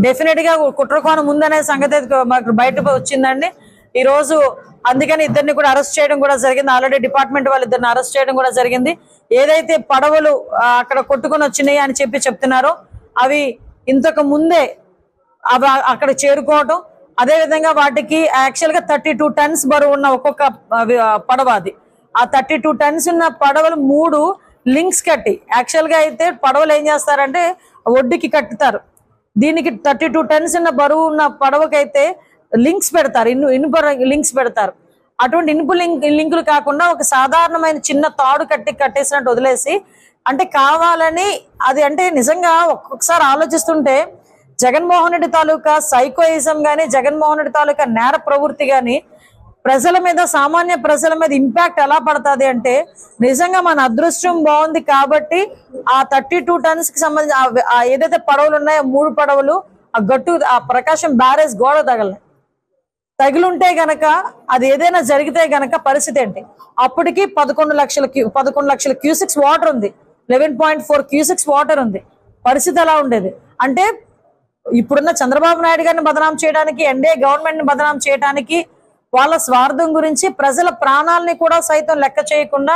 Definite గా కుట్రకోణం ఉందనే సంగతి మాకు బయట వచ్చిందండి ఈ రోజు. అందుకని ఇద్దరిని కూడా అరెస్ట్ చేయడం కూడా జరిగింది. ఆల్రెడీ డిపార్ట్మెంట్ వాళ్ళు ఇద్దరిని అరెస్ట్ చేయడం కూడా జరిగింది. ఏదైతే పడవలు అక్కడ కొట్టుకుని వచ్చినాయి అని చెప్తున్నారో అవి ఇంతకు ముందే అవి అక్కడ చేరుకోవటం, అదే విధంగా వాటికి యాక్చువల్ గా 32 టన్స్ బరువు ఉన్న ఒక్కొక్క పడవ అది. ఆ 32 టన్స్ ఉన్న పడవలు 3 లింక్స్ కట్టి, యాక్చువల్ గా అయితే పడవలు ఏం చేస్తారంటే ఒడ్డుకి కట్టుతారు. దీనికి 32 టన్స్ ఉన్న బరువు ఉన్న పడవకైతే లింక్స్ పెడతారు, ఇనుప లింక్స్ పెడతారు. అటువంటి ఇనుపు లింకులు కాకుండా ఒక సాధారణమైన చిన్న తాడు కట్టేసినట్టు వదిలేసి, అంటే కావాలని అది. అంటే నిజంగా ఒక్కొక్కసారి ఆలోచిస్తుంటే జగన్మోహన్ రెడ్డి తాలూకా సైకోయిజం గానీ, జగన్మోహన్ రెడ్డి తాలూకా నేర ప్రవృత్తి గానీ ప్రజల మీద, సామాన్య ప్రజల మీద ఇంపాక్ట్ ఎలా పడుతుంది అంటే, నిజంగా మన అదృష్టం బాగుంది కాబట్టి ఆ 32 టన్స్ కి సంబంధించి ఏదైతే పడవలు ఉన్నాయో 3 పడవలు ఆ గట్టు ఆ ప్రకాశం బ్యారేజ్ గోడ తగిలుంటే గనక, అది ఏదైనా జరిగితే గనక పరిస్థితి ఏంటి? అప్పటికి 11 లక్షల క్యూసెక్స్ వాటర్ ఉంది, 11.4 క్యూసెక్స్ వాటర్ ఉంది. పరిస్థితి ఎలా ఉండేది అంటే, ఇప్పుడున్న చంద్రబాబు నాయుడు గారిని బదనాం చేయడానికి, ఎన్డీఏ గవర్నమెంట్ ని బదనాం చేయడానికి, వాళ్ళ స్వార్థం గురించి ప్రజల ప్రాణాలని కూడా సైతం లెక్క చేయకుండా,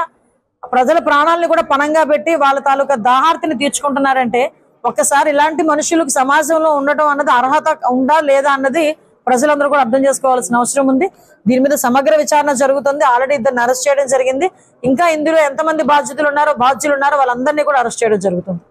ప్రజల ప్రాణాలని కూడా పణంగా పెట్టి వాళ్ళ తాలూకా దాహార్తిని తీర్చుకుంటున్నారంటే, ఒక్కసారి ఇలాంటి మనుషులకు సమాజంలో ఉండటం అన్నది అర్హత ఉందా లేదా అన్నది ప్రజలందరూ కూడా అర్థం చేసుకోవాల్సిన అవసరం ఉంది. దీని మీద సమగ్ర విచారణ జరుగుతుంది. ఆల్రెడీ ఇద్దరిని అరెస్ట్ చేయడం జరిగింది. ఇంకా ఇందులో ఎంతమంది బాధ్యులు ఉన్నారో వాళ్ళందరినీ కూడా అరెస్ట్ చేయడం జరుగుతుంది.